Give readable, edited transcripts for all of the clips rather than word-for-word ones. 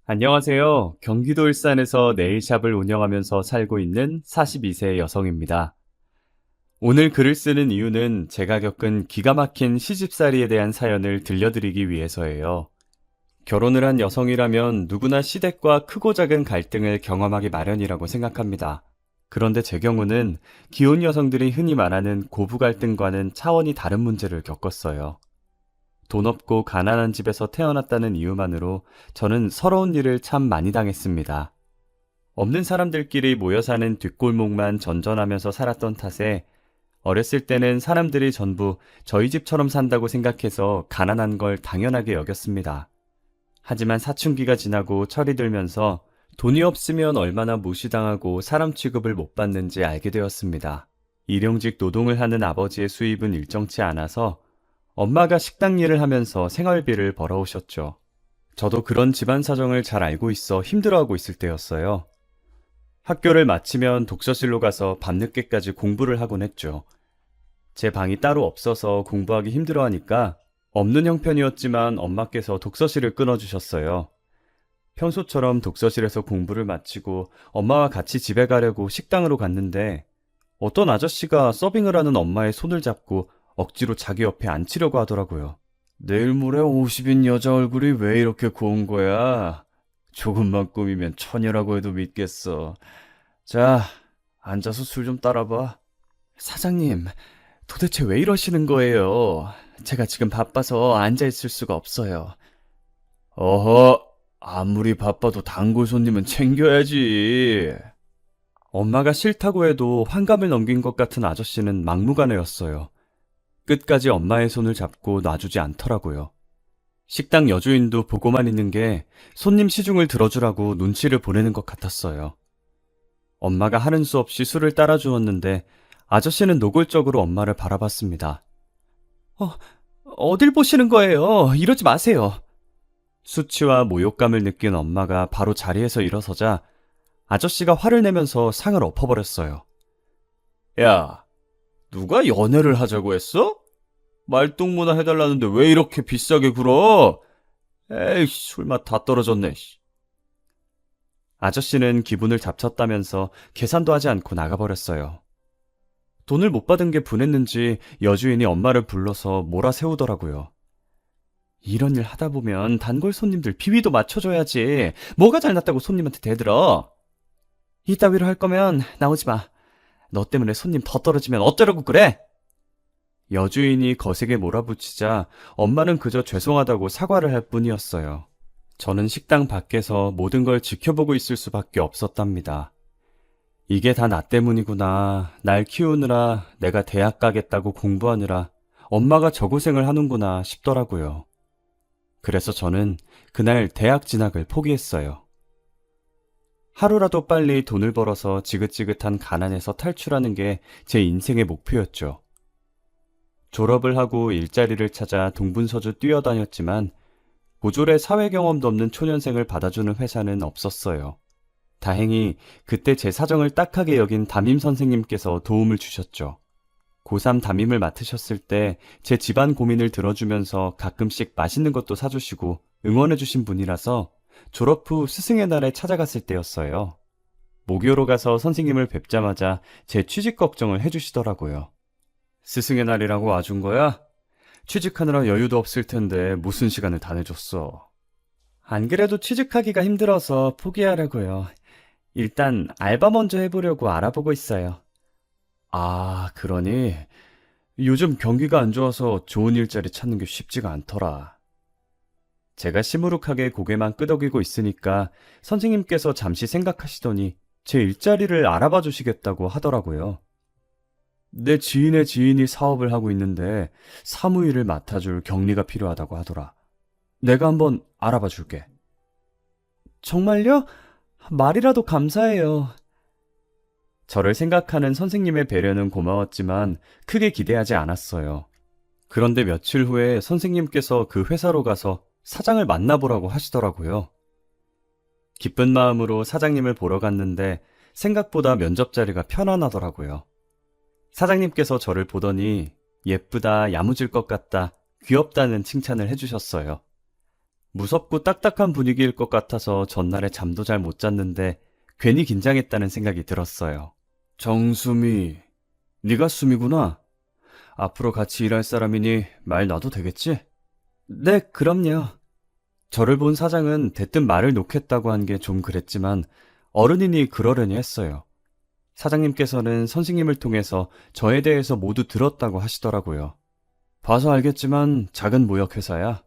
안녕하세요. 경기도 일산에서 네일샵을 운영하면서 살고 있는 42세 여성입니다. 오늘 글을 쓰는 이유는 제가 겪은 기가 막힌 시집살이에 대한 사연을 들려드리기 위해서예요. 결혼을 한 여성이라면 누구나 시댁과 크고 작은 갈등을 경험하기 마련이라고 생각합니다. 그런데 제 경우는 기혼 여성들이 흔히 말하는 고부 갈등과는 차원이 다른 문제를 겪었어요. 돈 없고 가난한 집에서 태어났다는 이유만으로 저는 서러운 일을 참 많이 당했습니다. 없는 사람들끼리 모여 사는 뒷골목만 전전하면서 살았던 탓에 어렸을 때는 사람들이 전부 저희 집처럼 산다고 생각해서 가난한 걸 당연하게 여겼습니다. 하지만 사춘기가 지나고 철이 들면서 돈이 없으면 얼마나 무시당하고 사람 취급을 못 받는지 알게 되었습니다. 일용직 노동을 하는 아버지의 수입은 일정치 않아서 엄마가 식당 일을 하면서 생활비를 벌어오셨죠. 저도 그런 집안 사정을 잘 알고 있어 힘들어하고 있을 때였어요. 학교를 마치면 독서실로 가서 밤늦게까지 공부를 하곤 했죠. 제 방이 따로 없어서 공부하기 힘들어하니까 없는 형편이었지만 엄마께서 독서실을 끊어주셨어요. 평소처럼 독서실에서 공부를 마치고 엄마와 같이 집에 가려고 식당으로 갔는데 어떤 아저씨가 서빙을 하는 엄마의 손을 잡고 억지로 자기 옆에 앉히려고 하더라고요. 내일 모레 50인 여자 얼굴이 왜 이렇게 고운 거야? 조금만 꾸미면 처녀라고 해도 믿겠어. 자, 앉아서 술 좀 따라봐. 사장님, 도대체 왜 이러시는 거예요? 제가 지금 바빠서 앉아있을 수가 없어요. 어허, 아무리 바빠도 단골 손님은 챙겨야지. 엄마가 싫다고 해도 환갑을 넘긴 것 같은 아저씨는 막무가내였어요. 끝까지 엄마의 손을 잡고 놔주지 않더라고요. 식당 여주인도 보고만 있는 게 손님 시중을 들어주라고 눈치를 보내는 것 같았어요. 엄마가 하는 수 없이 술을 따라주었는데 아저씨는 노골적으로 엄마를 바라봤습니다. 어, 어딜 보시는 거예요? 이러지 마세요. 수치와 모욕감을 느낀 엄마가 바로 자리에서 일어서자 아저씨가 화를 내면서 상을 엎어버렸어요. 야, 누가 연애를 하자고 했어? 말동무나 해달라는데 왜 이렇게 비싸게 굴어? 에이, 술맛 다 떨어졌네. 아저씨는 기분을 잡쳤다면서 계산도 하지 않고 나가버렸어요. 돈을 못 받은 게 분했는지 여주인이 엄마를 불러서 몰아세우더라고요. 이런 일 하다 보면 단골 손님들 비위도 맞춰줘야지. 뭐가 잘났다고 손님한테 대들어? 이따위로 할 거면 나오지 마. 너 때문에 손님 더 떨어지면 어쩌려고 그래? 여주인이 거세게 몰아붙이자 엄마는 그저 죄송하다고 사과를 할 뿐이었어요. 저는 식당 밖에서 모든 걸 지켜보고 있을 수밖에 없었답니다. 이게 다 나 때문이구나. 날 키우느라 내가 대학 가겠다고 공부하느라 엄마가 저 고생을 하는구나 싶더라고요. 그래서 저는 그날 대학 진학을 포기했어요. 하루라도 빨리 돈을 벌어서 지긋지긋한 가난에서 탈출하는 게 제 인생의 목표였죠. 졸업을 하고 일자리를 찾아 동분서주 뛰어다녔지만 고졸의 사회 경험도 없는 초년생을 받아주는 회사는 없었어요. 다행히 그때 제 사정을 딱하게 여긴 담임 선생님께서 도움을 주셨죠. 고3 담임을 맡으셨을 때 제 집안 고민을 들어주면서 가끔씩 맛있는 것도 사주시고 응원해주신 분이라서 졸업 후 스승의 날에 찾아갔을 때였어요. 모교로 가서 선생님을 뵙자마자 제 취직 걱정을 해주시더라고요. 스승의 날이라고 와준 거야? 취직하느라 여유도 없을 텐데 무슨 시간을 다 내줬어. 안 그래도 취직하기가 힘들어서 포기하려고요. 일단 알바 먼저 해보려고 알아보고 있어요. 아, 그러니 요즘 경기가 안 좋아서 좋은 일자리 찾는 게 쉽지가 않더라. 제가 시무룩하게 고개만 끄덕이고 있으니까 선생님께서 잠시 생각하시더니 제 일자리를 알아봐 주시겠다고 하더라고요. 내 지인의 지인이 사업을 하고 있는데 사무일을 맡아줄 격리가 필요하다고 하더라. 내가 한번 알아봐 줄게. 정말요? 말이라도 감사해요. 저를 생각하는 선생님의 배려는 고마웠지만 크게 기대하지 않았어요. 그런데 며칠 후에 선생님께서 그 회사로 가서 사장을 만나보라고 하시더라고요. 기쁜 마음으로 사장님을 보러 갔는데 생각보다 면접 자리가 편안하더라고요. 사장님께서 저를 보더니 예쁘다, 야무질 것 같다, 귀엽다는 칭찬을 해주셨어요. 무섭고 딱딱한 분위기일 것 같아서 전날에 잠도 잘 못 잤는데 괜히 긴장했다는 생각이 들었어요. 정수미, 네가 수미구나. 앞으로 같이 일할 사람이니 말 놔도 되겠지? 네, 그럼요. 저를 본 사장은 대뜸 말을 놓겠다고 한 게 좀 그랬지만 어른이니 그러려니 했어요. 사장님께서는 선생님을 통해서 저에 대해서 모두 들었다고 하시더라고요. 봐서 알겠지만 작은 무역회사야.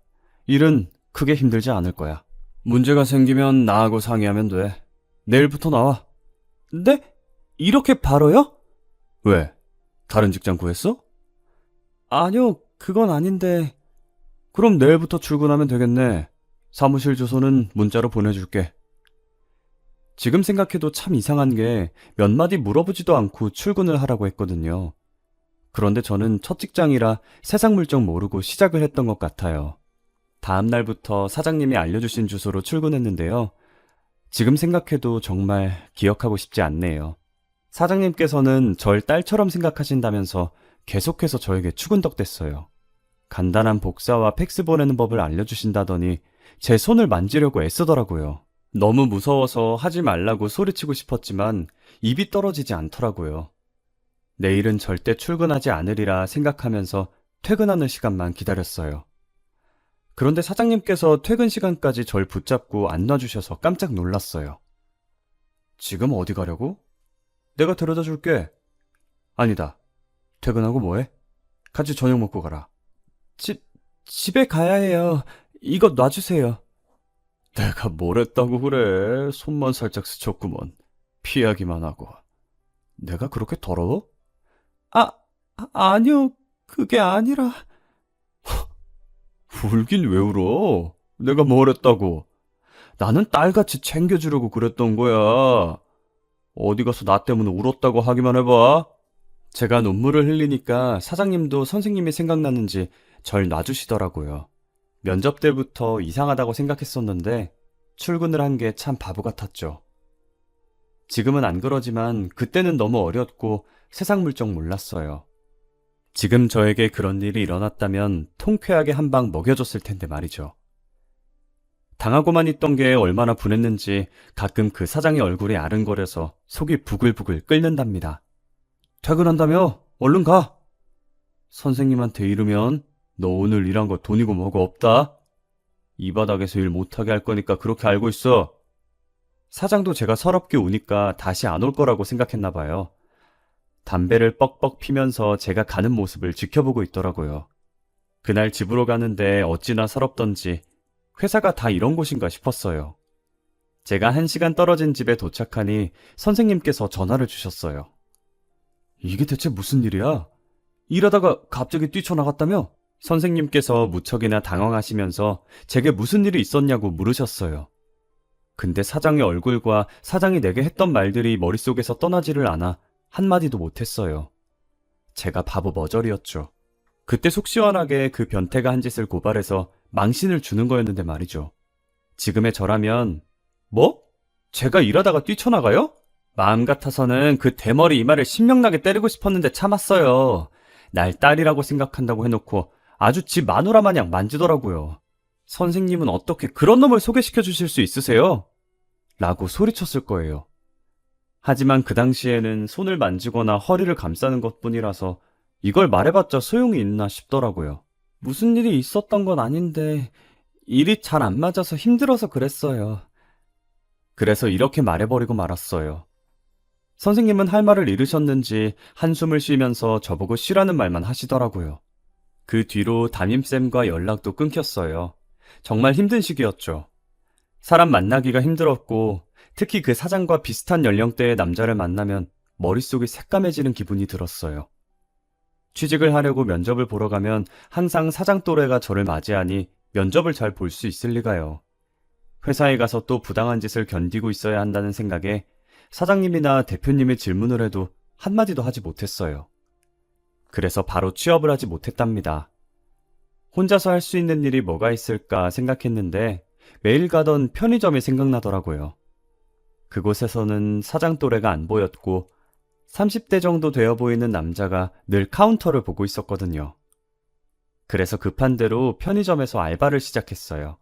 일은 크게 힘들지 않을 거야. 문제가 생기면 나하고 상의하면 돼. 내일부터 나와. 네? 이렇게 바로요? 왜? 다른 직장 구했어? 아니요, 그건 아닌데. 그럼 내일부터 출근하면 되겠네. 사무실 주소는 문자로 보내줄게. 지금 생각해도 참 이상한 게 몇 마디 물어보지도 않고 출근을 하라고 했거든요. 그런데 저는 첫 직장이라 세상 물정 모르고 시작을 했던 것 같아요. 다음 날부터 사장님이 알려주신 주소로 출근했는데요. 지금 생각해도 정말 기억하고 싶지 않네요. 사장님께서는 절 딸처럼 생각하신다면서 계속해서 저에게 추근덕댔어요. 간단한 복사와 팩스 보내는 법을 알려주신다더니 제 손을 만지려고 애쓰더라고요. 너무 무서워서 하지 말라고 소리치고 싶었지만 입이 떨어지지 않더라고요. 내일은 절대 출근하지 않으리라 생각하면서 퇴근하는 시간만 기다렸어요. 그런데 사장님께서 퇴근 시간까지 절 붙잡고 안 놔주셔서 깜짝 놀랐어요. 지금 어디 가려고? 내가 데려다 줄게. 아니다. 퇴근하고 뭐해? 같이 저녁 먹고 가라. 집에 가야 해요. 이거 놔주세요. 내가 뭘 했다고 그래. 손만 살짝 스쳤구먼. 피하기만 하고. 내가 그렇게 더러워? 아니요. 그게 아니라. 울긴 왜 울어? 내가 뭘 했다고. 나는 딸같이 챙겨주려고 그랬던 거야. 어디 가서 나 때문에 울었다고 하기만 해봐. 제가 눈물을 흘리니까 사장님도 선생님이 생각났는지 절 놔주시더라고요. 면접 때부터 이상하다고 생각했었는데 출근을 한 게 참 바보 같았죠. 지금은 안 그러지만 그때는 너무 어렸고 세상 물정 몰랐어요. 지금 저에게 그런 일이 일어났다면 통쾌하게 한 방 먹여줬을 텐데 말이죠. 당하고만 있던 게 얼마나 분했는지 가끔 그 사장의 얼굴이 아른거려서 속이 부글부글 끓는답니다. 퇴근한다며? 얼른 가! 선생님한테 이르면 너 오늘 일한 거 돈이고 뭐고 없다. 이 바닥에서 일 못하게 할 거니까 그렇게 알고 있어. 사장도 제가 서럽게 우니까 다시 안 올 거라고 생각했나 봐요. 담배를 뻑뻑 피면서 제가 가는 모습을 지켜보고 있더라고요. 그날 집으로 가는데 어찌나 서럽던지 회사가 다 이런 곳인가 싶었어요. 제가 1시간 떨어진 집에 도착하니 선생님께서 전화를 주셨어요. 이게 대체 무슨 일이야? 일하다가 갑자기 뛰쳐나갔다며? 선생님께서 무척이나 당황하시면서 제게 무슨 일이 있었냐고 물으셨어요. 근데 사장의 얼굴과 사장이 내게 했던 말들이 머릿속에서 떠나지를 않아 한마디도 못했어요. 제가 바보 머저리였죠. 그때 속 시원하게 그 변태가 한 짓을 고발해서 망신을 주는 거였는데 말이죠. 지금의 저라면 뭐? 제가 일하다가 뛰쳐나가요? 마음 같아서는 그 대머리 이마를 신명나게 때리고 싶었는데 참았어요. 날 딸이라고 생각한다고 해놓고 아주 지 마누라 마냥 만지더라고요. 선생님은 어떻게 그런 놈을 소개시켜 주실 수 있으세요? 라고 소리쳤을 거예요. 하지만 그 당시에는 손을 만지거나 허리를 감싸는 것뿐이라서 이걸 말해봤자 소용이 있나 싶더라고요. 무슨 일이 있었던 건 아닌데 일이 잘 안 맞아서 힘들어서 그랬어요. 그래서 이렇게 말해버리고 말았어요. 선생님은 할 말을 잃으셨는지 한숨을 쉬면서 저보고 쉬라는 말만 하시더라고요. 그 뒤로 담임쌤과 연락도 끊겼어요. 정말 힘든 시기였죠. 사람 만나기가 힘들었고 특히 그 사장과 비슷한 연령대의 남자를 만나면 머릿속이 새까매지는 기분이 들었어요. 취직을 하려고 면접을 보러 가면 항상 사장 또래가 저를 맞이하니 면접을 잘 볼 수 있을 리가요. 회사에 가서 또 부당한 짓을 견디고 있어야 한다는 생각에 사장님이나 대표님의 질문을 해도 한마디도 하지 못했어요. 그래서 바로 취업을 하지 못했답니다. 혼자서 할 수 있는 일이 뭐가 있을까 생각했는데 매일 가던 편의점이 생각나더라고요. 그곳에서는 사장 또래가 안 보였고 30대 정도 되어 보이는 남자가 늘 카운터를 보고 있었거든요. 그래서 급한 대로 편의점에서 알바를 시작했어요.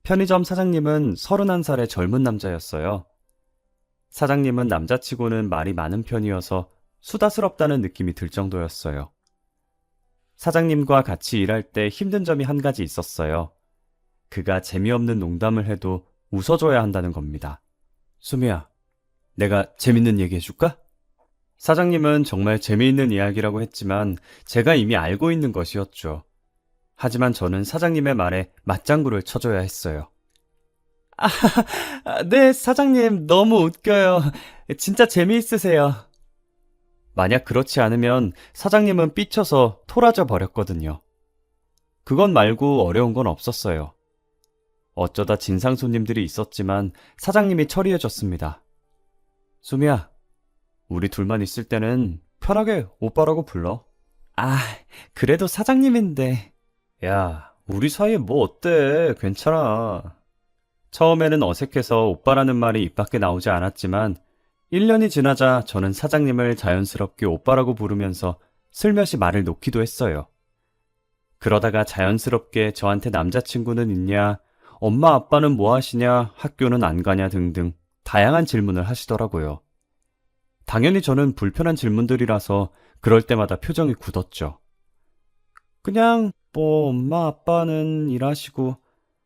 편의점 사장님은 31살의 젊은 남자였어요. 사장님은 남자치고는 말이 많은 편이어서 수다스럽다는 느낌이 들 정도였어요. 사장님과 같이 일할 때 힘든 점이 한 가지 있었어요. 그가 재미없는 농담을 해도 웃어줘야 한다는 겁니다. 수미야, 내가 재밌는 얘기 해줄까? 사장님은 정말 재미있는 이야기라고 했지만 제가 이미 알고 있는 것이었죠. 하지만 저는 사장님의 말에 맞장구를 쳐줘야 했어요. 네, 사장님, 너무 웃겨요. 진짜 재미있으세요. 만약 그렇지 않으면 사장님은 삐쳐서 토라져 버렸거든요. 그건 말고 어려운 건 없었어요. 어쩌다 진상 손님들이 있었지만 사장님이 처리해줬습니다. 수미야, 우리 둘만 있을 때는 편하게 오빠라고 불러. 아, 그래도 사장님인데. 야, 우리 사이에 뭐 어때? 괜찮아. 처음에는 어색해서 오빠라는 말이 입 밖에 나오지 않았지만 1년이 지나자 저는 사장님을 자연스럽게 오빠라고 부르면서 슬며시 말을 놓기도 했어요. 그러다가 자연스럽게 저한테 남자친구는 있냐, 엄마 아빠는 뭐 하시냐, 학교는 안 가냐 등등 다양한 질문을 하시더라고요. 당연히 저는 불편한 질문들이라서 그럴 때마다 표정이 굳었죠. 그냥 뭐 엄마 아빠는 일하시고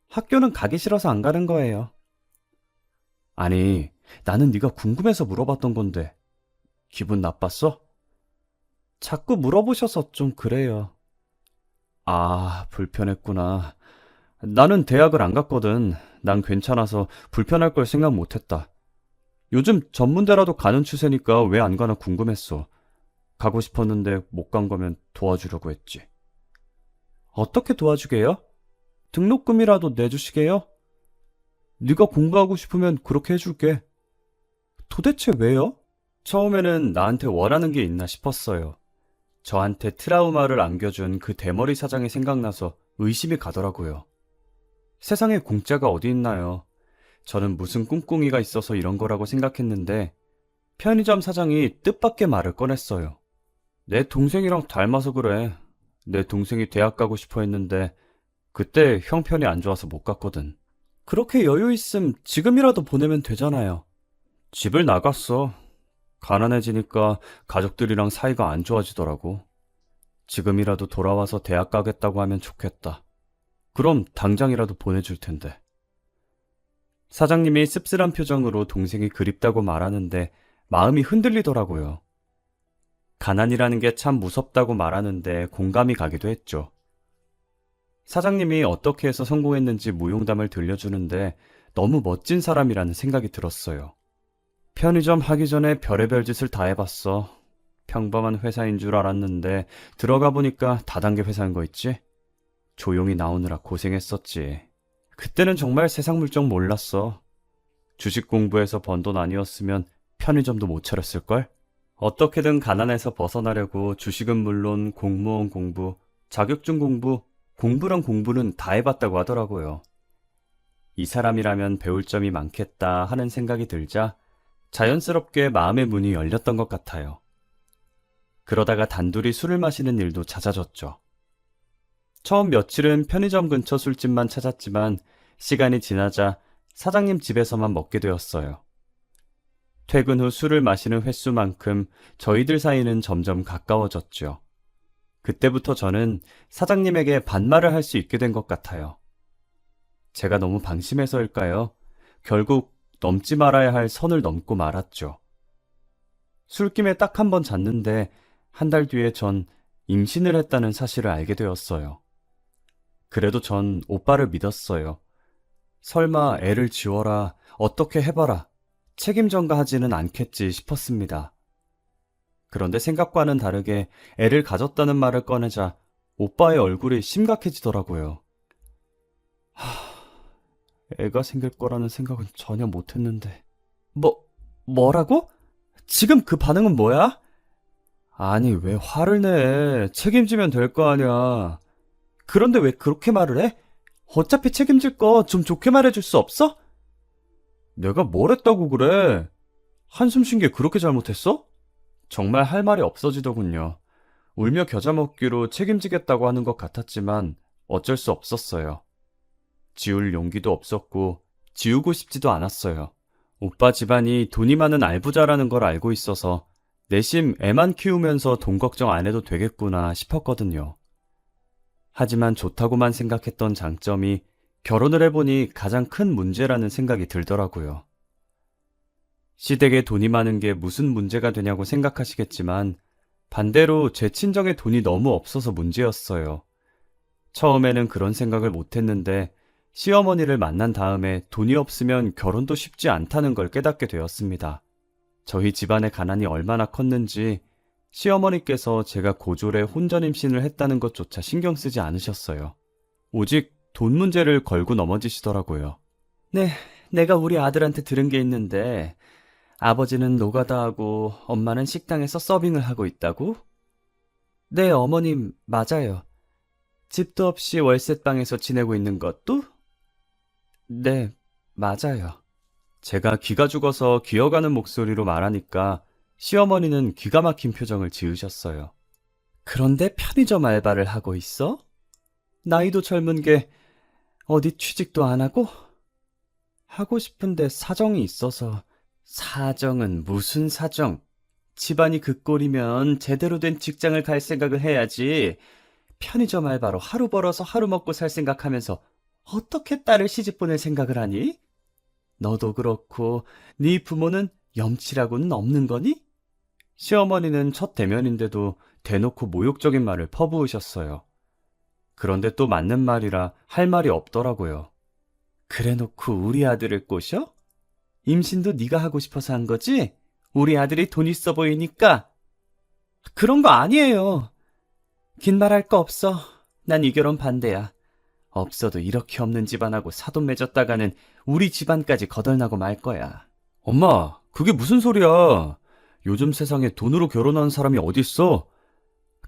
학교는 가기 싫어서 안 가는 거예요. 아니, 나는 네가 궁금해서 물어봤던 건데 기분 나빴어? 자꾸 물어보셔서 좀 그래요. 아, 불편했구나. 나는 대학을 안 갔거든. 난 괜찮아서 불편할 걸 생각 못했다. 요즘 전문대라도 가는 추세니까 왜 안 가나 궁금했어. 가고 싶었는데 못 간 거면 도와주려고 했지. 어떻게 도와주게요? 등록금이라도 내주시게요? 네가 공부하고 싶으면 그렇게 해줄게. 도대체 왜요? 처음에는 나한테 원하는 게 있나 싶었어요. 저한테 트라우마를 안겨준 그 대머리 사장이 생각나서 의심이 가더라고요. 세상에 공짜가 어디 있나요? 저는 무슨 꿍꿍이가 있어서 이런 거라고 생각했는데 편의점 사장이 뜻밖의 말을 꺼냈어요. 내 동생이랑 닮아서 그래. 내 동생이 대학 가고 싶어 했는데 그때 형편이 안 좋아서 못 갔거든. 그렇게 여유 있음 지금이라도 보내면 되잖아요. 집을 나갔어. 가난해지니까 가족들이랑 사이가 안 좋아지더라고. 지금이라도 돌아와서 대학 가겠다고 하면 좋겠다. 그럼 당장이라도 보내줄 텐데. 사장님이 씁쓸한 표정으로 동생이 그립다고 말하는데 마음이 흔들리더라고요. 가난이라는 게 참 무섭다고 말하는데 공감이 가기도 했죠. 사장님이 어떻게 해서 성공했는지 무용담을 들려주는데 너무 멋진 사람이라는 생각이 들었어요. 편의점 하기 전에 별의별 짓을 다 해봤어. 평범한 회사인 줄 알았는데 들어가 보니까 다단계 회사인 거 있지? 조용히 나오느라 고생했었지. 그때는 정말 세상 물정 몰랐어. 주식 공부해서 번 돈 아니었으면 편의점도 못 차렸을걸? 어떻게든 가난에서 벗어나려고 주식은 물론 공무원 공부, 자격증 공부, 공부랑 공부는 다 해봤다고 하더라고요. 이 사람이라면 배울 점이 많겠다 하는 생각이 들자 자연스럽게 마음의 문이 열렸던 것 같아요. 그러다가 단둘이 술을 마시는 일도 잦아졌죠. 처음 며칠은 편의점 근처 술집만 찾았지만 시간이 지나자 사장님 집에서만 먹게 되었어요. 퇴근 후 술을 마시는 횟수만큼 저희들 사이는 점점 가까워졌죠. 그때부터 저는 사장님에게 반말을 할 수 있게 된 것 같아요. 제가 너무 방심해서일까요? 결국 넘지 말아야 할 선을 넘고 말았죠. 술김에 딱 한 번 잤는데 한 달 뒤에 전 임신을 했다는 사실을 알게 되었어요. 그래도 전 오빠를 믿었어요. 설마 애를 지워라, 어떻게 해봐라, 책임 전가하지는 않겠지 싶었습니다. 그런데 생각과는 다르게 애를 가졌다는 말을 꺼내자 오빠의 얼굴이 심각해지더라고요. 애가 생길 거라는 생각은 전혀 못했는데. 뭐라고? 지금 그 반응은 뭐야? 아니, 왜 화를 내? 책임지면 될 거 아니야. 그런데 왜 그렇게 말을 해? 어차피 책임질 거 좀 좋게 말해줄 수 없어? 내가 뭘 했다고 그래? 한숨 쉰 게 그렇게 잘못했어? 정말 할 말이 없어지더군요. 울며 겨자 먹기로 책임지겠다고 하는 것 같았지만 어쩔 수 없었어요. 지울 용기도 없었고 지우고 싶지도 않았어요. 오빠 집안이 돈이 많은 알부자라는 걸 알고 있어서 내심 애만 키우면서 돈 걱정 안 해도 되겠구나 싶었거든요. 하지만 좋다고만 생각했던 장점이 결혼을 해보니 가장 큰 문제라는 생각이 들더라고요. 시댁에 돈이 많은 게 무슨 문제가 되냐고 생각하시겠지만 반대로 제 친정에 돈이 너무 없어서 문제였어요. 처음에는 그런 생각을 못했는데 시어머니를 만난 다음에 돈이 없으면 결혼도 쉽지 않다는 걸 깨닫게 되었습니다. 저희 집안의 가난이 얼마나 컸는지 시어머니께서 제가 고졸에 혼전 임신을 했다는 것조차 신경 쓰지 않으셨어요. 오직 돈 문제를 걸고 넘어지시더라고요. 네, 내가 우리 아들한테 들은 게 있는데 아버지는 노가다하고 엄마는 식당에서 서빙을 하고 있다고? 네, 어머님, 맞아요. 집도 없이 월세방에서 지내고 있는 것도? 네, 맞아요. 제가 기가 죽어서 기어가는 목소리로 말하니까 시어머니는 기가 막힌 표정을 지으셨어요. 그런데 편의점 알바를 하고 있어? 나이도 젊은 게 어디 취직도 안 하고? 하고 싶은데 사정이 있어서. 사정은 무슨 사정? 집안이 그 꼴이면 제대로 된 직장을 갈 생각을 해야지. 편의점 알바로 하루 벌어서 하루 먹고 살 생각하면서 어떻게 딸을 시집 보낼 생각을 하니? 너도 그렇고 네 부모는 염치라고는 없는 거니? 시어머니는 첫 대면인데도 대놓고 모욕적인 말을 퍼부으셨어요. 그런데 또 맞는 말이라 할 말이 없더라고요. 그래놓고 우리 아들을 꼬셔? 임신도 네가 하고 싶어서 한 거지? 우리 아들이 돈 있어 보이니까? 그런 거 아니에요. 긴 말 할 거 없어. 난 이 결혼 반대야. 없어도 이렇게 없는 집안하고 사돈 맺었다가는 우리 집안까지 거덜나고 말 거야. 엄마, 그게 무슨 소리야? 요즘 세상에 돈으로 결혼하는 사람이 어딨어?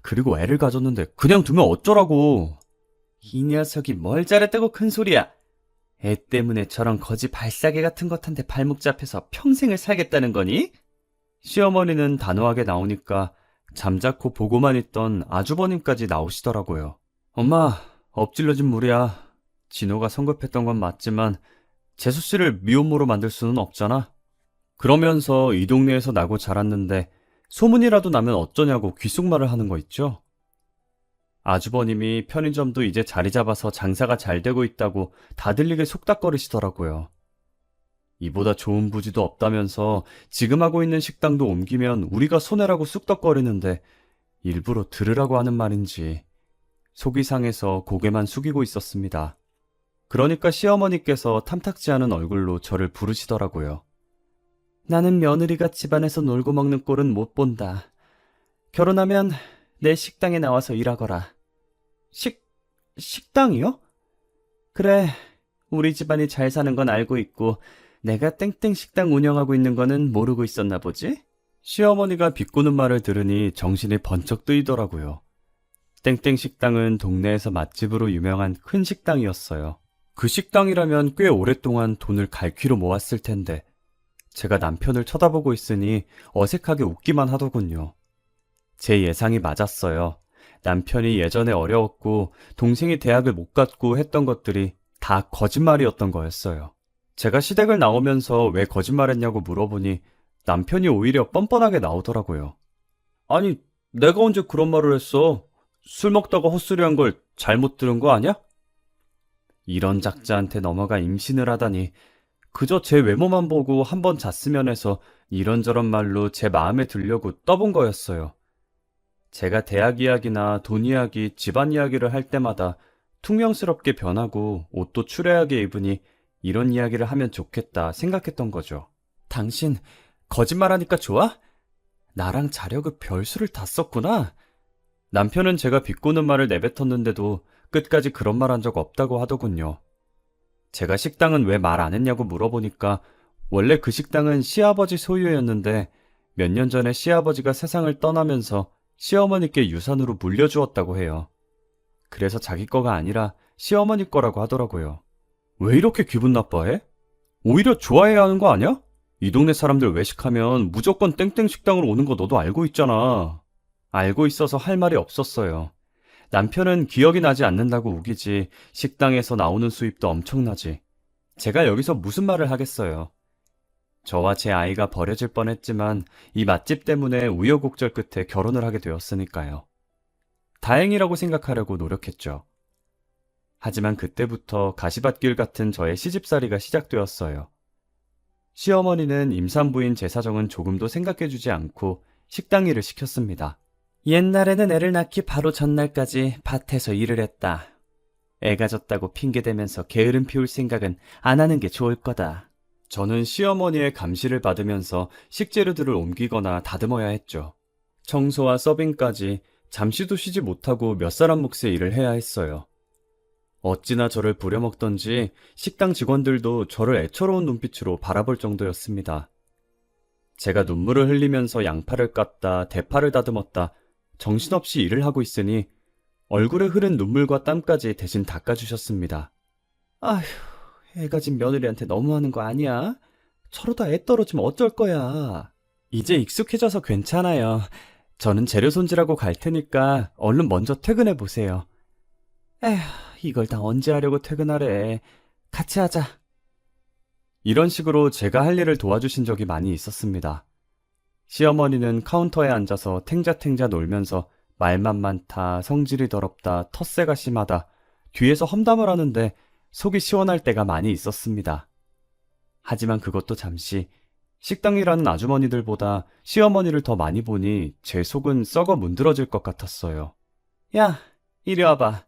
그리고 애를 가졌는데 그냥 두면 어쩌라고. 이 녀석이 뭘 잘했다고 큰 소리야. 애 때문에 저런 거지 발싸개 같은 것한테 발목 잡혀서 평생을 살겠다는 거니? 시어머니는 단호하게 나오니까 잠자코 보고만 있던 아주버님까지 나오시더라고요. 엄마, 엎질러진 물이야. 진호가 성급했던 건 맞지만 재수 씨를 미혼모로 만들 수는 없잖아. 그러면서 이 동네에서 나고 자랐는데 소문이라도 나면 어쩌냐고 귓속말을 하는 거 있죠. 아주버님이 편의점도 이제 자리 잡아서 장사가 잘 되고 있다고 다 들리게 속닥거리시더라고요. 이보다 좋은 부지도 없다면서 지금 하고 있는 식당도 옮기면 우리가 손해라고 쑥덕거리는데 일부러 들으라고 하는 말인지 속이 상해서 고개만 숙이고 있었습니다. 그러니까 시어머니께서 탐탁지 않은 얼굴로 저를 부르시더라고요. 나는 며느리가 집안에서 놀고 먹는 꼴은 못 본다. 결혼하면 내 식당에 나와서 일하거라. 식당이요? 그래, 우리 집안이 잘 사는 건 알고 있고 내가 땡땡 식당 운영하고 있는 거는 모르고 있었나 보지? 시어머니가 비꼬는 말을 들으니 정신이 번쩍 뜨이더라고요. 땡땡 식당은 동네에서 맛집으로 유명한 큰 식당이었어요. 그 식당이라면 꽤 오랫동안 돈을 갈퀴로 모았을 텐데 제가 남편을 쳐다보고 있으니 어색하게 웃기만 하더군요. 제 예상이 맞았어요. 남편이 예전에 어려웠고 동생이 대학을 못 갔고 했던 것들이 다 거짓말이었던 거였어요. 제가 시댁을 나오면서 왜 거짓말했냐고 물어보니 남편이 오히려 뻔뻔하게 나오더라고요. 아니, 내가 언제 그런 말을 했어? 술 먹다가 헛소리한 걸 잘못 들은 거 아니야? 이런 작자한테 넘어가 임신을 하다니 그저 제 외모만 보고 한번 잤으면 해서 이런저런 말로 제 마음에 들려고 떠본 거였어요. 제가 대학 이야기나 돈 이야기, 집안 이야기를 할 때마다 퉁명스럽게 변하고 옷도 추레하게 입으니 이런 이야기를 하면 좋겠다 생각했던 거죠. 당신 거짓말하니까 좋아? 나랑 자려고 별수를 다 썼구나. 남편은 제가 비꼬는 말을 내뱉었는데도 끝까지 그런 말 한 적 없다고 하더군요. 제가 식당은 왜 말 안 했냐고 물어보니까 원래 그 식당은 시아버지 소유였는데 몇 년 전에 시아버지가 세상을 떠나면서 시어머니께 유산으로 물려주었다고 해요. 그래서 자기 거가 아니라 시어머니 거라고 하더라고요. 왜 이렇게 기분 나빠해? 오히려 좋아해야 하는 거 아니야? 이 동네 사람들 외식하면 무조건 땡땡 식당으로 오는 거 너도 알고 있잖아. 알고 있어서 할 말이 없었어요. 남편은 기억이 나지 않는다고 우기지 식당에서 나오는 수입도 엄청나지. 제가 여기서 무슨 말을 하겠어요. 저와 제 아이가 버려질 뻔했지만 이 맛집 때문에 우여곡절 끝에 결혼을 하게 되었으니까요. 다행이라고 생각하려고 노력했죠. 하지만 그때부터 가시밭길 같은 저의 시집살이가 시작되었어요. 시어머니는 임산부인 제 사정은 조금도 생각해주지 않고 식당 일을 시켰습니다. 옛날에는 애를 낳기 바로 전날까지 밭에서 일을 했다. 애 가졌다고 핑계대면서 게으름 피울 생각은 안 하는 게 좋을 거다. 저는 시어머니의 감시를 받으면서 식재료들을 옮기거나 다듬어야 했죠. 청소와 서빙까지 잠시도 쉬지 못하고 몇 사람 몫의 일을 해야 했어요. 어찌나 저를 부려먹던지 식당 직원들도 저를 애처로운 눈빛으로 바라볼 정도였습니다. 제가 눈물을 흘리면서 양파를 깠다, 대파를 다듬었다, 정신없이 일을 하고 있으니 얼굴에 흐른 눈물과 땀까지 대신 닦아주셨습니다. 아휴, 애 가진 며느리한테 너무하는 거 아니야? 저러다 애 떨어지면 어쩔 거야. 이제 익숙해져서 괜찮아요. 저는 재료 손질하고 갈 테니까 얼른 먼저 퇴근해 보세요. 에휴, 이걸 다 언제 하려고 퇴근하래. 같이 하자. 이런 식으로 제가 할 일을 도와주신 적이 많이 있었습니다. 시어머니는 카운터에 앉아서 탱자탱자 놀면서 말만 많다, 성질이 더럽다, 텃세가 심하다, 뒤에서 험담을 하는데 속이 시원할 때가 많이 있었습니다. 하지만 그것도 잠시, 식당이라는 아주머니들보다 시어머니를 더 많이 보니 제 속은 썩어 문드러질 것 같았어요. 야, 이리 와봐.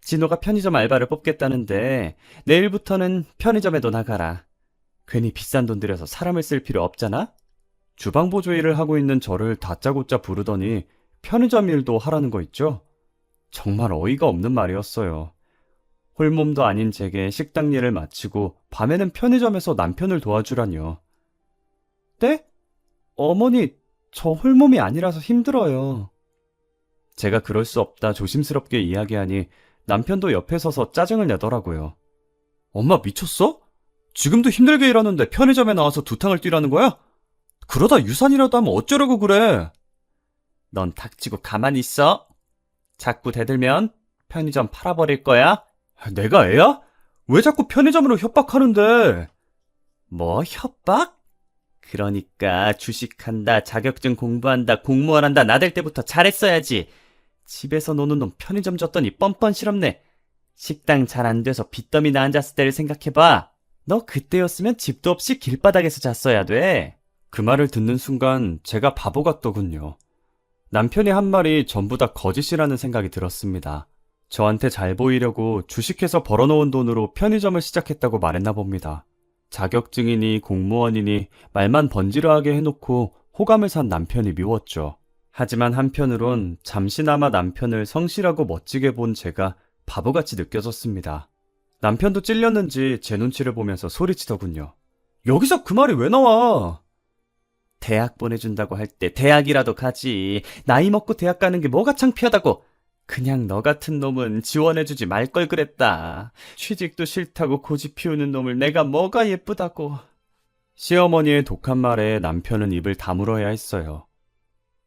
진호가 편의점 알바를 뽑겠다는데 내일부터는 편의점에도 나가라. 괜히 비싼 돈 들여서 사람을 쓸 필요 없잖아? 주방보조 일을 하고 있는 저를 다짜고짜 부르더니 편의점 일도 하라는 거 있죠? 정말 어이가 없는 말이었어요. 홀몸도 아닌 제게 식당 일을 마치고 밤에는 편의점에서 남편을 도와주라뇨. 네? 어머니, 저 홀몸이 아니라서 힘들어요. 제가 그럴 수 없다 조심스럽게 이야기하니 남편도 옆에 서서 짜증을 내더라고요. 엄마 미쳤어? 지금도 힘들게 일하는데 편의점에 나와서 두탕을 뛰라는 거야? 그러다 유산이라도 하면 어쩌려고 그래? 넌 닥치고 가만히 있어. 자꾸 대들면 편의점 팔아버릴 거야. 내가 애야? 왜 자꾸 편의점으로 협박하는데? 뭐 협박? 그러니까 주식한다, 자격증 공부한다, 공무원 한다 나댈 때부터 잘했어야지. 집에서 노는 놈 편의점 줬더니 뻔뻔 실없네. 식당 잘 안 돼서 빚더미 나 앉았을 때를 생각해봐. 너 그때였으면 집도 없이 길바닥에서 잤어야 돼. 그 말을 듣는 순간 제가 바보 같더군요. 남편이 한 말이 전부 다 거짓이라는 생각이 들었습니다. 저한테 잘 보이려고 주식해서 벌어놓은 돈으로 편의점을 시작했다고 말했나 봅니다. 자격증이니 공무원이니 말만 번지르하게 해놓고 호감을 산 남편이 미웠죠. 하지만 한편으론 잠시나마 남편을 성실하고 멋지게 본 제가 바보같이 느껴졌습니다. 남편도 찔렸는지 제 눈치를 보면서 소리치더군요. 여기서 그 말이 왜 나와? 대학 보내준다고 할 때 대학이라도 가지. 나이 먹고 대학 가는 게 뭐가 창피하다고. 그냥 너 같은 놈은 지원해주지 말 걸 그랬다. 취직도 싫다고 고집 피우는 놈을 내가 뭐가 예쁘다고. 시어머니의 독한 말에 남편은 입을 다물어야 했어요.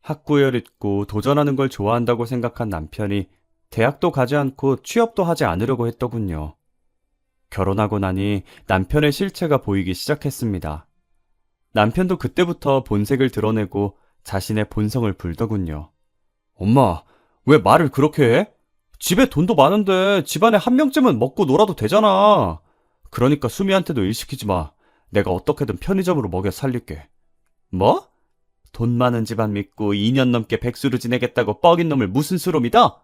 학구열 있고 도전하는 걸 좋아한다고 생각한 남편이 대학도 가지 않고 취업도 하지 않으려고 했더군요. 결혼하고 나니 남편의 실체가 보이기 시작했습니다. 남편도 그때부터 본색을 드러내고 자신의 본성을 불더군요. 엄마, 왜 말을 그렇게 해? 집에 돈도 많은데 집안에 한 명쯤은 먹고 놀아도 되잖아. 그러니까 수미한테도 일 시키지 마. 내가 어떻게든 편의점으로 먹여 살릴게. 뭐? 돈 많은 집안 믿고 2년 넘게 백수로 지내겠다고 뻐긴 놈을 무슨 수로 믿어?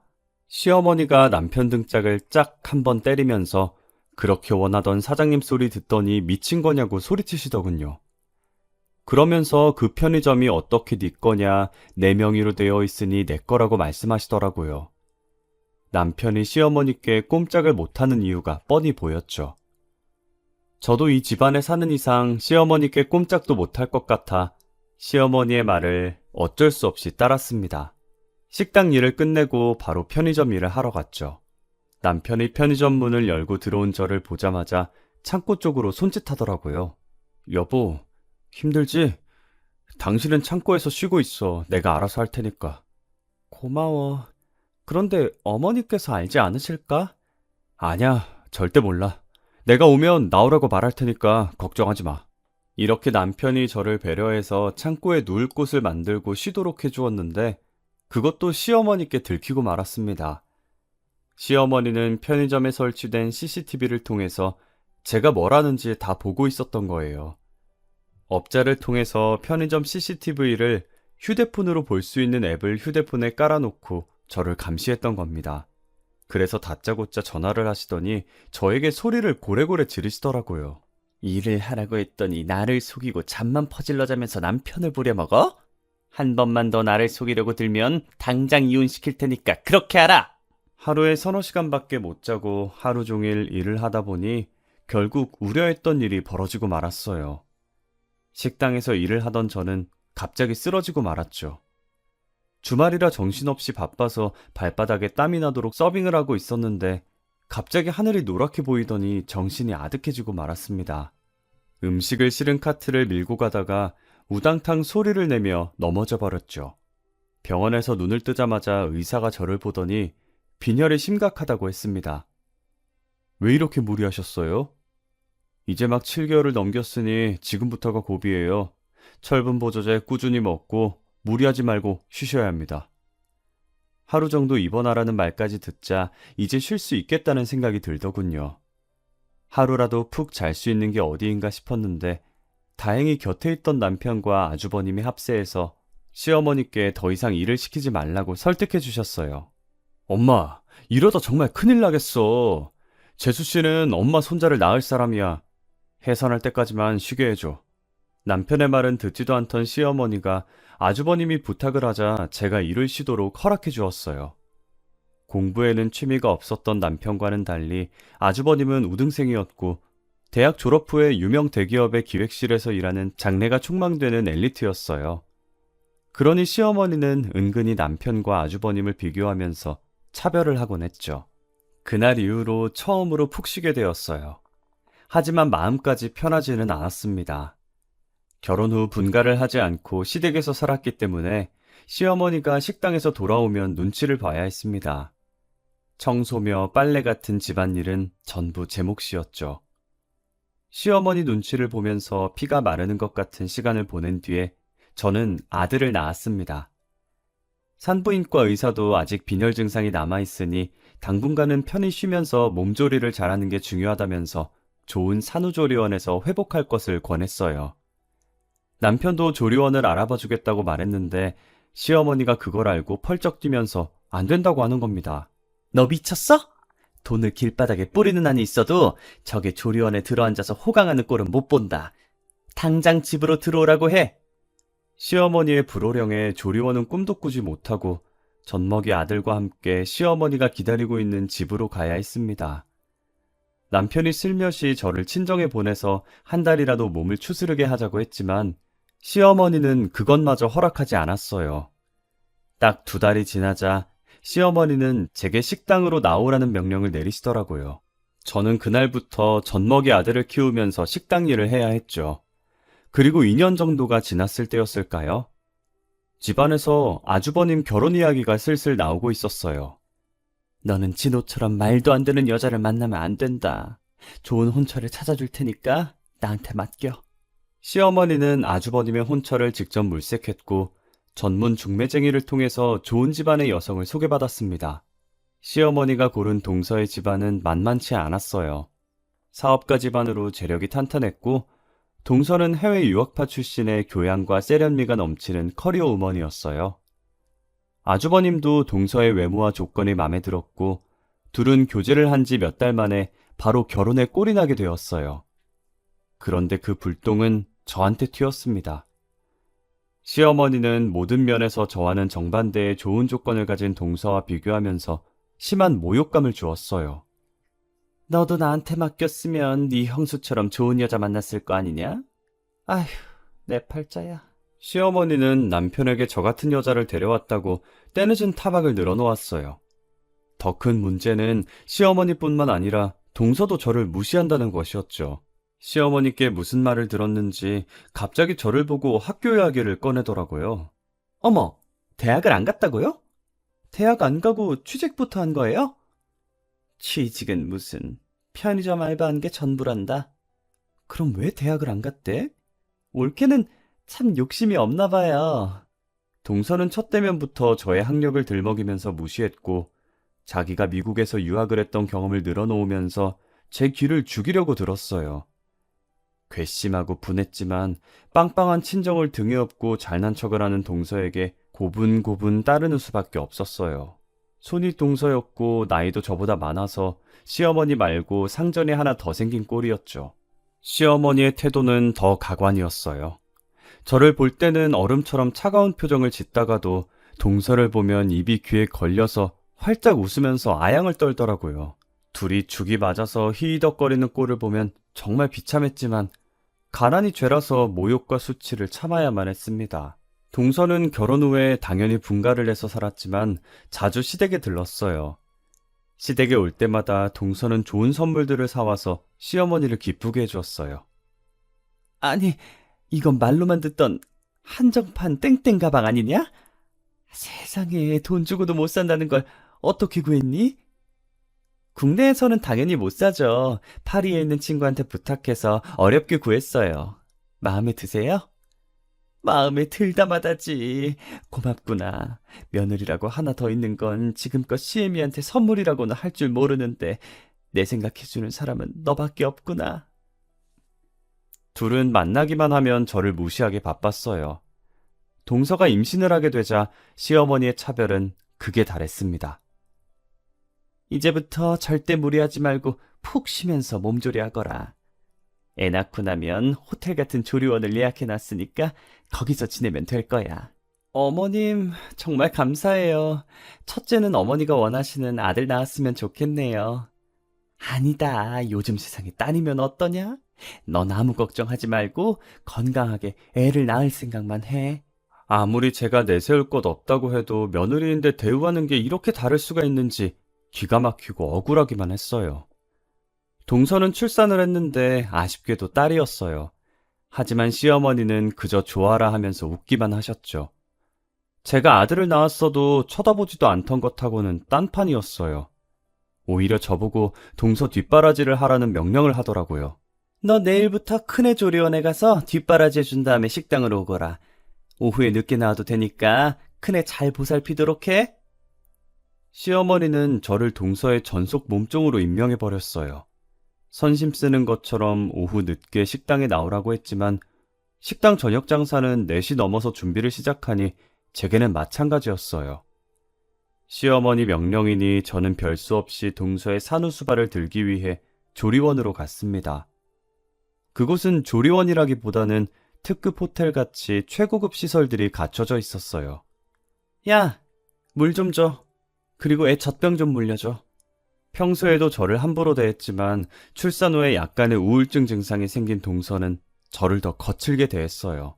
시어머니가 남편 등짝을 짝 한 번 때리면서 그렇게 원하던 사장님 소리 듣더니 미친 거냐고 소리치시더군요. 그러면서 그 편의점이 어떻게 네 거냐, 내 명의로 되어 있으니 내 거라고 말씀하시더라고요. 남편이 시어머니께 꼼짝을 못하는 이유가 뻔히 보였죠. 저도 이 집안에 사는 이상 시어머니께 꼼짝도 못할 것 같아 시어머니의 말을 어쩔 수 없이 따랐습니다. 식당 일을 끝내고 바로 편의점 일을 하러 갔죠. 남편이 편의점 문을 열고 들어온 저를 보자마자 창고 쪽으로 손짓하더라고요. 여보, 힘들지? 당신은 창고에서 쉬고 있어. 내가 알아서 할 테니까. 고마워. 그런데 어머니께서 알지 않으실까? 아냐, 절대 몰라. 내가 오면 나오라고 말할 테니까 걱정하지 마. 이렇게 남편이 저를 배려해서 창고에 누울 곳을 만들고 쉬도록 해주었는데 그것도 시어머니께 들키고 말았습니다. 시어머니는 편의점에 설치된 CCTV를 통해서 제가 뭘 하는지 다 보고 있었던 거예요. 업자를 통해서 편의점 CCTV를 휴대폰으로 볼 수 있는 앱을 휴대폰에 깔아놓고 저를 감시했던 겁니다. 그래서 다짜고짜 전화를 하시더니 저에게 소리를 고래고래 지르시더라고요. 일을 하라고 했더니 나를 속이고 잠만 퍼질러 자면서 남편을 부려먹어? 한 번만 더 나를 속이려고 들면 당장 이혼시킬 테니까 그렇게 하라! 하루에 서너 시간밖에 못 자고 하루 종일 일을 하다 보니 결국 우려했던 일이 벌어지고 말았어요. 식당에서 일을 하던 저는 갑자기 쓰러지고 말았죠. 주말이라 정신없이 바빠서 발바닥에 땀이 나도록 서빙을 하고 있었는데 갑자기 하늘이 노랗게 보이더니 정신이 아득해지고 말았습니다. 음식을 실은 카트를 밀고 가다가 우당탕 소리를 내며 넘어져 버렸죠. 병원에서 눈을 뜨자마자 의사가 저를 보더니 빈혈이 심각하다고 했습니다. 왜 이렇게 무리하셨어요? 이제 막 7개월을 넘겼으니 지금부터가 고비예요. 철분 보조제 꾸준히 먹고 무리하지 말고 쉬셔야 합니다. 하루 정도 입원하라는 말까지 듣자 이제 쉴 수 있겠다는 생각이 들더군요. 하루라도 푹 잘 수 있는 게 어디인가 싶었는데 다행히 곁에 있던 남편과 아주버님이 합세해서 시어머니께 더 이상 일을 시키지 말라고 설득해 주셨어요. 엄마, 이러다 정말 큰일 나겠어. 재수 씨는 엄마 손자를 낳을 사람이야. 해산할 때까지만 쉬게 해줘. 남편의 말은 듣지도 않던 시어머니가 아주버님이 부탁을 하자 제가 일을 쉬도록 허락해 주었어요. 공부에는 취미가 없었던 남편과는 달리 아주버님은 우등생이었고 대학 졸업 후에 유명 대기업의 기획실에서 일하는 장래가 촉망되는 엘리트였어요. 그러니 시어머니는 은근히 남편과 아주버님을 비교하면서 차별을 하곤 했죠. 그날 이후로 처음으로 푹 쉬게 되었어요. 하지만 마음까지 편하지는 않았습니다. 결혼 후 분가를 하지 않고 시댁에서 살았기 때문에 시어머니가 식당에서 돌아오면 눈치를 봐야 했습니다. 청소며 빨래 같은 집안일은 전부 제 몫이었죠. 시어머니 눈치를 보면서 피가 마르는 것 같은 시간을 보낸 뒤에 저는 아들을 낳았습니다. 산부인과 의사도 아직 빈혈 증상이 남아있으니 당분간은 편히 쉬면서 몸조리를 잘하는 게 중요하다면서 좋은 산후조리원에서 회복할 것을 권했어요. 남편도 조리원을 알아봐 주겠다고 말했는데 시어머니가 그걸 알고 펄쩍 뛰면서 안 된다고 하는 겁니다. 너 미쳤어? 돈을 길바닥에 뿌리는 한이 있어도 저게 조리원에 들어앉아서 호강하는 꼴은 못 본다. 당장 집으로 들어오라고 해. 시어머니의 불호령에 조리원은 꿈도 꾸지 못하고 젖먹이 아들과 함께 시어머니가 기다리고 있는 집으로 가야 했습니다. 남편이 슬며시 저를 친정에 보내서 한 달이라도 몸을 추스르게 하자고 했지만 시어머니는 그것마저 허락하지 않았어요. 딱 2달이 지나자 시어머니는 제게 식당으로 나오라는 명령을 내리시더라고요. 저는 그날부터 젖먹이 아들을 키우면서 식당 일을 해야 했죠. 그리고 2년 정도가 지났을 때였을까요? 집안에서 아주버님 결혼 이야기가 슬슬 나오고 있었어요. 너는 진호처럼 말도 안 되는 여자를 만나면 안 된다. 좋은 혼처를 찾아줄 테니까 나한테 맡겨. 시어머니는 아주버님의 혼처를 직접 물색했고 전문 중매쟁이를 통해서 좋은 집안의 여성을 소개받았습니다. 시어머니가 고른 동서의 집안은 만만치 않았어요. 사업가 집안으로 재력이 탄탄했고 동서는 해외 유학파 출신의 교양과 세련미가 넘치는 커리어 우먼이었어요. 아주버님도 동서의 외모와 조건이 마음에 들었고 둘은 교제를 한 지 몇 달 만에 바로 결혼에 꼴이 나게 되었어요. 그런데 그 불똥은 저한테 튀었습니다. 시어머니는 모든 면에서 저와는 정반대의 좋은 조건을 가진 동서와 비교하면서 심한 모욕감을 주었어요. 너도 나한테 맡겼으면 네 형수처럼 좋은 여자 만났을 거 아니냐? 아휴, 내 팔자야. 시어머니는 남편에게 저 같은 여자를 데려왔다고 때늦은 타박을 늘어놓았어요. 더 큰 문제는 시어머니뿐만 아니라 동서도 저를 무시한다는 것이었죠. 시어머니께 무슨 말을 들었는지 갑자기 저를 보고 학교 이야기를 꺼내더라고요. 어머, 대학을 안 갔다고요? 대학 안 가고 취직부터 한 거예요? 취직은 무슨, 편의점 알바한 게 전부란다. 그럼 왜 대학을 안 갔대? 올케는 참 욕심이 없나 봐요. 동서는 첫 대면부터 저의 학력을 들먹이면서 무시했고, 자기가 미국에서 유학을 했던 경험을 늘어놓으면서 제 귀를 죽이려고 들었어요. 괘씸하고 분했지만 빵빵한 친정을 등에 업고 잘난 척을 하는 동서에게 고분고분 따르는 수밖에 없었어요. 손이 동서였고 나이도 저보다 많아서 시어머니 말고 상전이 하나 더 생긴 꼴이었죠. 시어머니의 태도는 더 가관이었어요. 저를 볼 때는 얼음처럼 차가운 표정을 짓다가도 동서를 보면 입이 귀에 걸려서 활짝 웃으면서 아양을 떨더라고요. 둘이 죽이 맞아서 히히덕거리는 꼴을 보면 정말 비참했지만 가난이 죄라서 모욕과 수치를 참아야만 했습니다. 동서는 결혼 후에 당연히 분가를 해서 살았지만 자주 시댁에 들렀어요. 시댁에 올 때마다 동서는 좋은 선물들을 사와서 시어머니를 기쁘게 해주었어요. 아니, 이건 말로만 듣던 한정판 땡땡 가방 아니냐? 세상에 돈 주고도 못 산다는 걸 어떻게 구했니? 국내에서는 당연히 못 사죠. 파리에 있는 친구한테 부탁해서 어렵게 구했어요. 마음에 드세요? 마음에 들다마다지. 고맙구나. 며느리라고 하나 더 있는 건 지금껏 시애미한테 선물이라고는 할 줄 모르는데 내 생각해주는 사람은 너밖에 없구나. 둘은 만나기만 하면 저를 무시하게 바빴어요. 동서가 임신을 하게 되자 시어머니의 차별은 극에 달했습니다. 이제부터 절대 무리하지 말고 푹 쉬면서 몸조리하거라. 애 낳고 나면 호텔 같은 조리원을 예약해놨으니까 거기서 지내면 될 거야. 어머님, 정말 감사해요. 첫째는 어머니가 원하시는 아들 낳았으면 좋겠네요. 아니다. 요즘 세상에 딸이면 어떠냐? 넌 아무 걱정하지 말고 건강하게 애를 낳을 생각만 해. 아무리 제가 내세울 것 없다고 해도 며느리인데 대우하는 게 이렇게 다를 수가 있는지 기가 막히고 억울하기만 했어요. 동서는 출산을 했는데 아쉽게도 딸이었어요. 하지만 시어머니는 그저 좋아라 하면서 웃기만 하셨죠. 제가 아들을 낳았어도 쳐다보지도 않던 것하고는 딴판이었어요. 오히려 저보고 동서 뒷바라지를 하라는 명령을 하더라고요. 너 내일부터 큰애 조리원에 가서 뒷바라지 해준 다음에 식당으로 오거라. 오후에 늦게 나와도 되니까 큰애 잘 보살피도록 해. 시어머니는 저를 동서의 전속 몸종으로 임명해버렸어요. 선심 쓰는 것처럼 오후 늦게 식당에 나오라고 했지만 식당 저녁 장사는 4시 넘어서 준비를 시작하니 제게는 마찬가지였어요. 시어머니 명령이니 저는 별 수 없이 동서의 산후수발을 들기 위해 조리원으로 갔습니다. 그곳은 조리원이라기보다는 특급 호텔같이 최고급 시설들이 갖춰져 있었어요. 야, 물 좀 줘. 그리고 애 젖병 좀 물려줘. 평소에도 저를 함부로 대했지만 출산 후에 약간의 우울증 증상이 생긴 동서는 저를 더 거칠게 대했어요.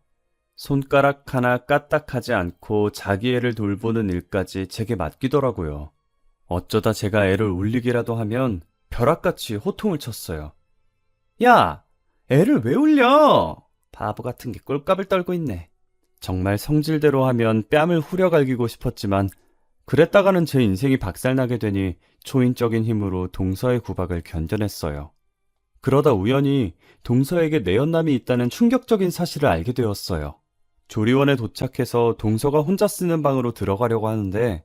손가락 하나 까딱하지 않고 자기 애를 돌보는 일까지 제게 맡기더라고요. 어쩌다 제가 애를 울리기라도 하면 벼락같이 호통을 쳤어요. 야! 애를 왜 울려? 바보 같은 게 꼴값을 떨고 있네. 정말 성질대로 하면 뺨을 후려갈기고 싶었지만 그랬다가는 제 인생이 박살나게 되니 초인적인 힘으로 동서의 구박을 견뎌냈어요. 그러다 우연히 동서에게 내연남이 있다는 충격적인 사실을 알게 되었어요. 조리원에 도착해서 동서가 혼자 쓰는 방으로 들어가려고 하는데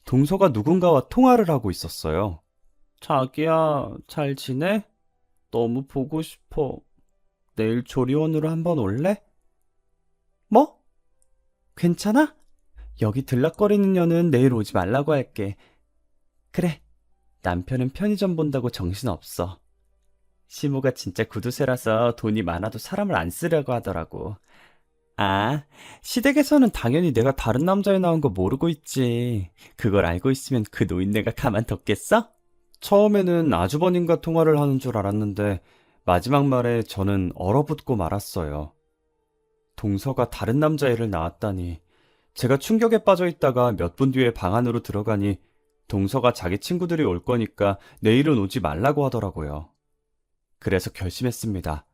동서가 누군가와 통화를 하고 있었어요. 자기야, 잘 지내? 너무 보고 싶어. 내일 조리원으로 한번 올래? 뭐? 괜찮아? 여기 들락거리는 년은 내일 오지 말라고 할게. 그래, 남편은 편의점 본다고 정신없어. 시모가 진짜 구두쇠라서 돈이 많아도 사람을 안 쓰려고 하더라고. 아, 시댁에서는 당연히 내가 다른 남자에 나온 거 모르고 있지. 그걸 알고 있으면 그 노인네가 가만뒀겠어? 처음에는 아주버님과 통화를 하는 줄 알았는데 마지막 말에 저는 얼어붙고 말았어요. 동서가 다른 남자애를 낳았다니. 제가 충격에 빠져 있다가 몇 분 뒤에 방 안으로 들어가니 동서가 자기 친구들이 올 거니까 내일은 오지 말라고 하더라고요. 그래서 결심했습니다.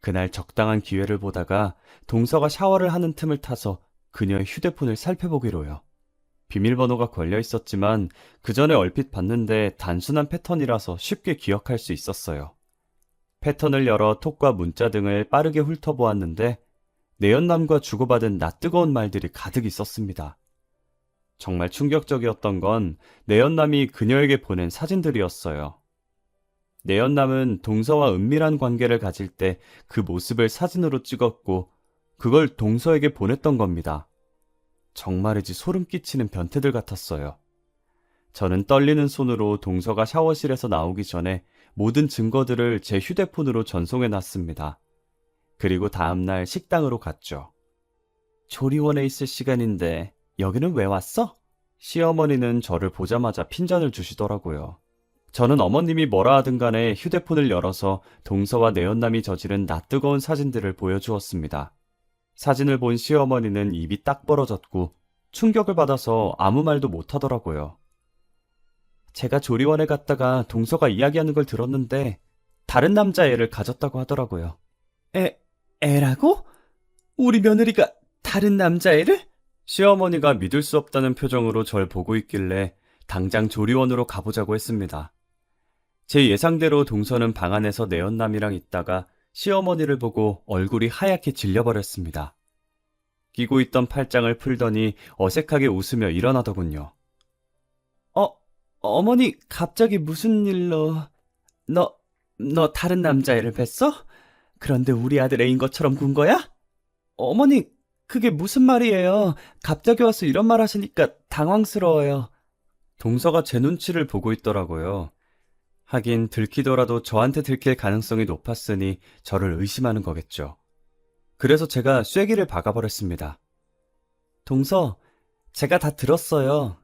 그날 적당한 기회를 보다가 동서가 샤워를 하는 틈을 타서 그녀의 휴대폰을 살펴보기로요. 비밀번호가 걸려 있었지만 그 전에 얼핏 봤는데 단순한 패턴이라서 쉽게 기억할 수 있었어요. 패턴을 열어 톡과 문자 등을 빠르게 훑어보았는데 내연남과 주고받은 낯뜨거운 말들이 가득 있었습니다. 정말 충격적이었던 건 내연남이 그녀에게 보낸 사진들이었어요. 내연남은 동서와 은밀한 관계를 가질 때 그 모습을 사진으로 찍었고 그걸 동서에게 보냈던 겁니다. 정말이지 소름 끼치는 변태들 같았어요. 저는 떨리는 손으로 동서가 샤워실에서 나오기 전에 모든 증거들을 제 휴대폰으로 전송해 놨습니다. 그리고 다음날 식당으로 갔죠. 조리원에 있을 시간인데 여기는 왜 왔어? 시어머니는 저를 보자마자 핀잔을 주시더라고요. 저는 어머님이 뭐라 하든 간에 휴대폰을 열어서 동서와 내연남이 저지른 낯뜨거운 사진들을 보여주었습니다. 사진을 본 시어머니는 입이 딱 벌어졌고 충격을 받아서 아무 말도 못하더라고요. 제가 조리원에 갔다가 동서가 이야기하는 걸 들었는데 다른 남자애를 가졌다고 하더라고요. 애라고? 우리 며느리가 다른 남자애를? 시어머니가 믿을 수 없다는 표정으로 절 보고 있길래 당장 조리원으로 가보자고 했습니다. 제 예상대로 동서는 방 안에서 내연남이랑 있다가 시어머니를 보고 얼굴이 하얗게 질려버렸습니다. 끼고 있던 팔짱을 풀더니 어색하게 웃으며 일어나더군요. 어머니 갑자기 무슨 일로... 너 다른 남자애를 뵀어? 그런데 우리 아들 애인 것처럼 군 거야? 어머니 그게 무슨 말이에요? 갑자기 와서 이런 말 하시니까 당황스러워요. 동서가 제 눈치를 보고 있더라고요. 하긴 들키더라도 저한테 들킬 가능성이 높았으니 저를 의심하는 거겠죠. 그래서 제가 쐐기를 박아버렸습니다. 동서, 제가 다 들었어요.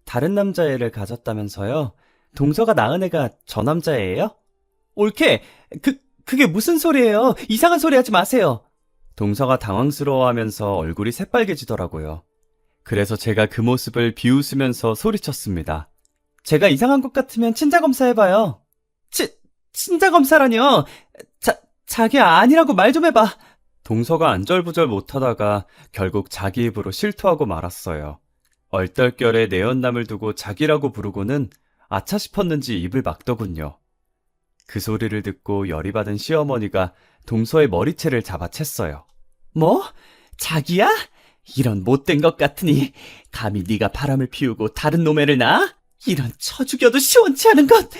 다른 남자애를 가졌다면서요? 동서가 낳은 애가 저 남자애예요? 옳게! 그게 무슨 소리예요? 이상한 소리 하지 마세요! 동서가 당황스러워하면서 얼굴이 새빨개지더라고요. 그래서 제가 그 모습을 비웃으면서 소리쳤습니다. 제가 이상한 것 같으면 친자검사 해봐요. 친자검사라뇨? 자기야 아니라고 말 좀 해봐. 동서가 안절부절 못하다가 결국 자기 입으로 실토하고 말았어요. 얼떨결에 내연남을 두고 자기라고 부르고는 아차 싶었는지 입을 막더군요. 그 소리를 듣고 열이 받은 시어머니가 동서의 머리채를 잡아챘어요. 뭐? 자기야? 이런 못된 것 같으니 감히 네가 바람을 피우고 다른 놈애를 낳아? 이런 쳐 죽여도 시원치 않은 것!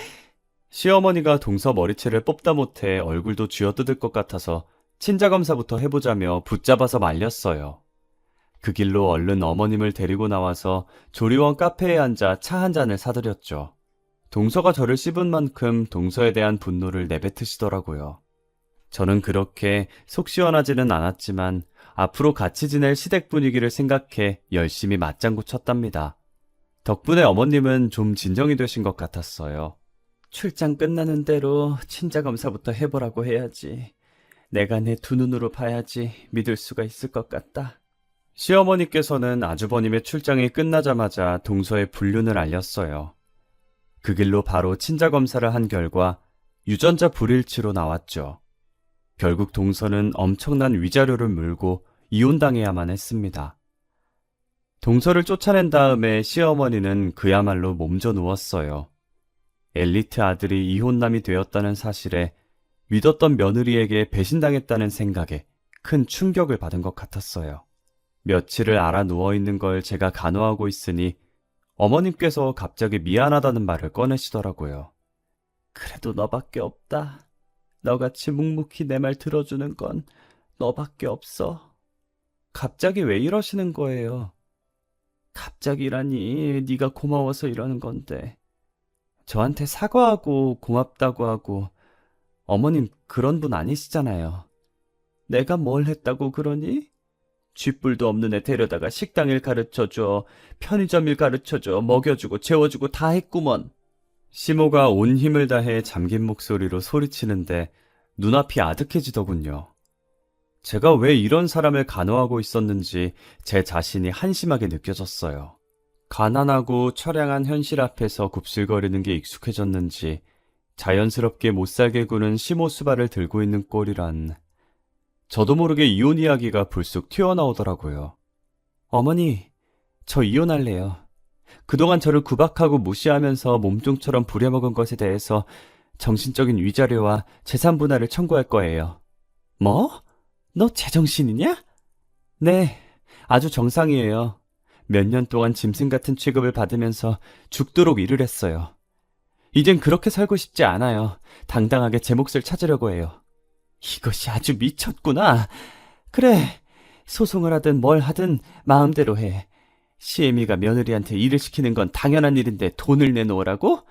시어머니가 동서 머리채를 뽑다 못해 얼굴도 쥐어뜯을 것 같아서 친자검사부터 해보자며 붙잡아서 말렸어요. 그 길로 얼른 어머님을 데리고 나와서 조리원 카페에 앉아 차 한 잔을 사드렸죠. 동서가 저를 씹은 만큼 동서에 대한 분노를 내뱉으시더라고요. 저는 그렇게 속 시원하지는 않았지만 앞으로 같이 지낼 시댁 분위기를 생각해 열심히 맞장구 쳤답니다. 덕분에 어머님은 좀 진정이 되신 것 같았어요. 출장 끝나는 대로 친자검사부터 해보라고 해야지. 내가 내 두 눈으로 봐야지 믿을 수가 있을 것 같다. 시어머니께서는 아주버님의 출장이 끝나자마자 동서의 불륜을 알렸어요. 그 길로 바로 친자검사를 한 결과 유전자 불일치로 나왔죠. 결국 동서는 엄청난 위자료를 물고 이혼당해야만 했습니다. 동서를 쫓아낸 다음에 시어머니는 그야말로 몸져 누웠어요. 엘리트 아들이 이혼남이 되었다는 사실에 믿었던 며느리에게 배신당했다는 생각에 큰 충격을 받은 것 같았어요. 며칠을 알아 누워있는 걸 제가 간호하고 있으니 어머님께서 갑자기 미안하다는 말을 꺼내시더라고요. 그래도 너밖에 없다. 너같이 묵묵히 내 말 들어주는 건 너밖에 없어. 갑자기 왜 이러시는 거예요? 갑자기라니 네가 고마워서 이러는 건데. 저한테 사과하고 고맙다고 하고 어머님 그런 분 아니시잖아요. 내가 뭘 했다고 그러니? 쥐뿔도 없는 애 데려다가 식당 일 가르쳐줘, 편의점 일 가르쳐줘, 먹여주고 재워주고 다 했구먼. 시모가 온 힘을 다해 잠긴 목소리로 소리치는데 눈앞이 아득해지더군요. 제가 왜 이런 사람을 간호하고 있었는지 제 자신이 한심하게 느껴졌어요. 가난하고 처량한 현실 앞에서 굽실거리는 게 익숙해졌는지 자연스럽게 못살게 구는 시모 수발을 들고 있는 꼴이란. 저도 모르게 이혼 이야기가 불쑥 튀어나오더라고요. 어머니, 저 이혼할래요. 그동안 저를 구박하고 무시하면서 몸종처럼 부려먹은 것에 대해서 정신적인 위자료와 재산 분할을 청구할 거예요. 뭐? 너 제정신이냐? 네, 아주 정상이에요. 몇 년 동안 짐승 같은 취급을 받으면서 죽도록 일을 했어요. 이젠 그렇게 살고 싶지 않아요. 당당하게 제 몫을 찾으려고 해요. 이것이 아주 미쳤구나. 그래, 소송을 하든 뭘 하든 마음대로 해. 시애미가 며느리한테 일을 시키는 건 당연한 일인데 돈을 내놓으라고?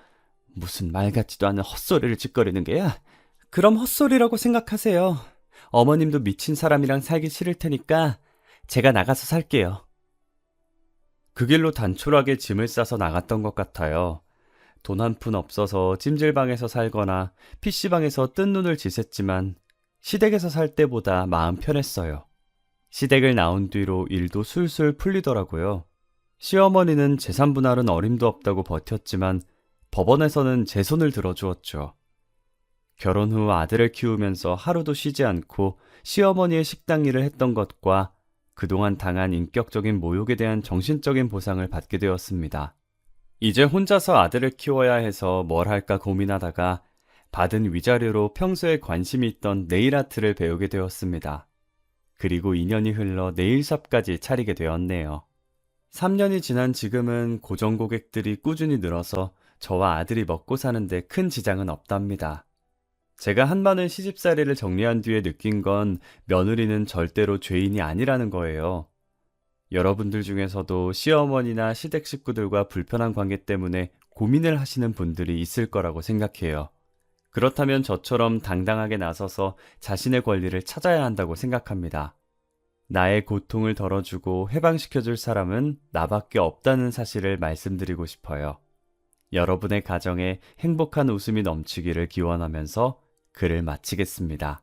무슨 말 같지도 않은 헛소리를 짓거리는 게야? 그럼 헛소리라고 생각하세요. 어머님도 미친 사람이랑 살기 싫을 테니까 제가 나가서 살게요. 그 길로 단촐하게 짐을 싸서 나갔던 것 같아요. 돈 한 푼 없어서 찜질방에서 살거나 PC방에서 뜬 눈을 지샜지만 시댁에서 살 때보다 마음 편했어요. 시댁을 나온 뒤로 일도 술술 풀리더라고요. 시어머니는 재산 분할은 어림도 없다고 버텼지만 법원에서는 제 손을 들어주었죠. 결혼 후 아들을 키우면서 하루도 쉬지 않고 시어머니의 식당 일을 했던 것과 그동안 당한 인격적인 모욕에 대한 정신적인 보상을 받게 되었습니다. 이제 혼자서 아들을 키워야 해서 뭘 할까 고민하다가 받은 위자료로 평소에 관심이 있던 네일 아트를 배우게 되었습니다. 그리고 2년이 흘러 네일샵까지 차리게 되었네요. 3년이 지난 지금은 고정 고객들이 꾸준히 늘어서 저와 아들이 먹고 사는데 큰 지장은 없답니다. 제가 한많은 시집살이를 정리한 뒤에 느낀 건 며느리는 절대로 죄인이 아니라는 거예요. 여러분들 중에서도 시어머니나 시댁 식구들과 불편한 관계 때문에 고민을 하시는 분들이 있을 거라고 생각해요. 그렇다면 저처럼 당당하게 나서서 자신의 권리를 찾아야 한다고 생각합니다. 나의 고통을 덜어주고 해방시켜줄 사람은 나밖에 없다는 사실을 말씀드리고 싶어요. 여러분의 가정에 행복한 웃음이 넘치기를 기원하면서 글을 마치겠습니다.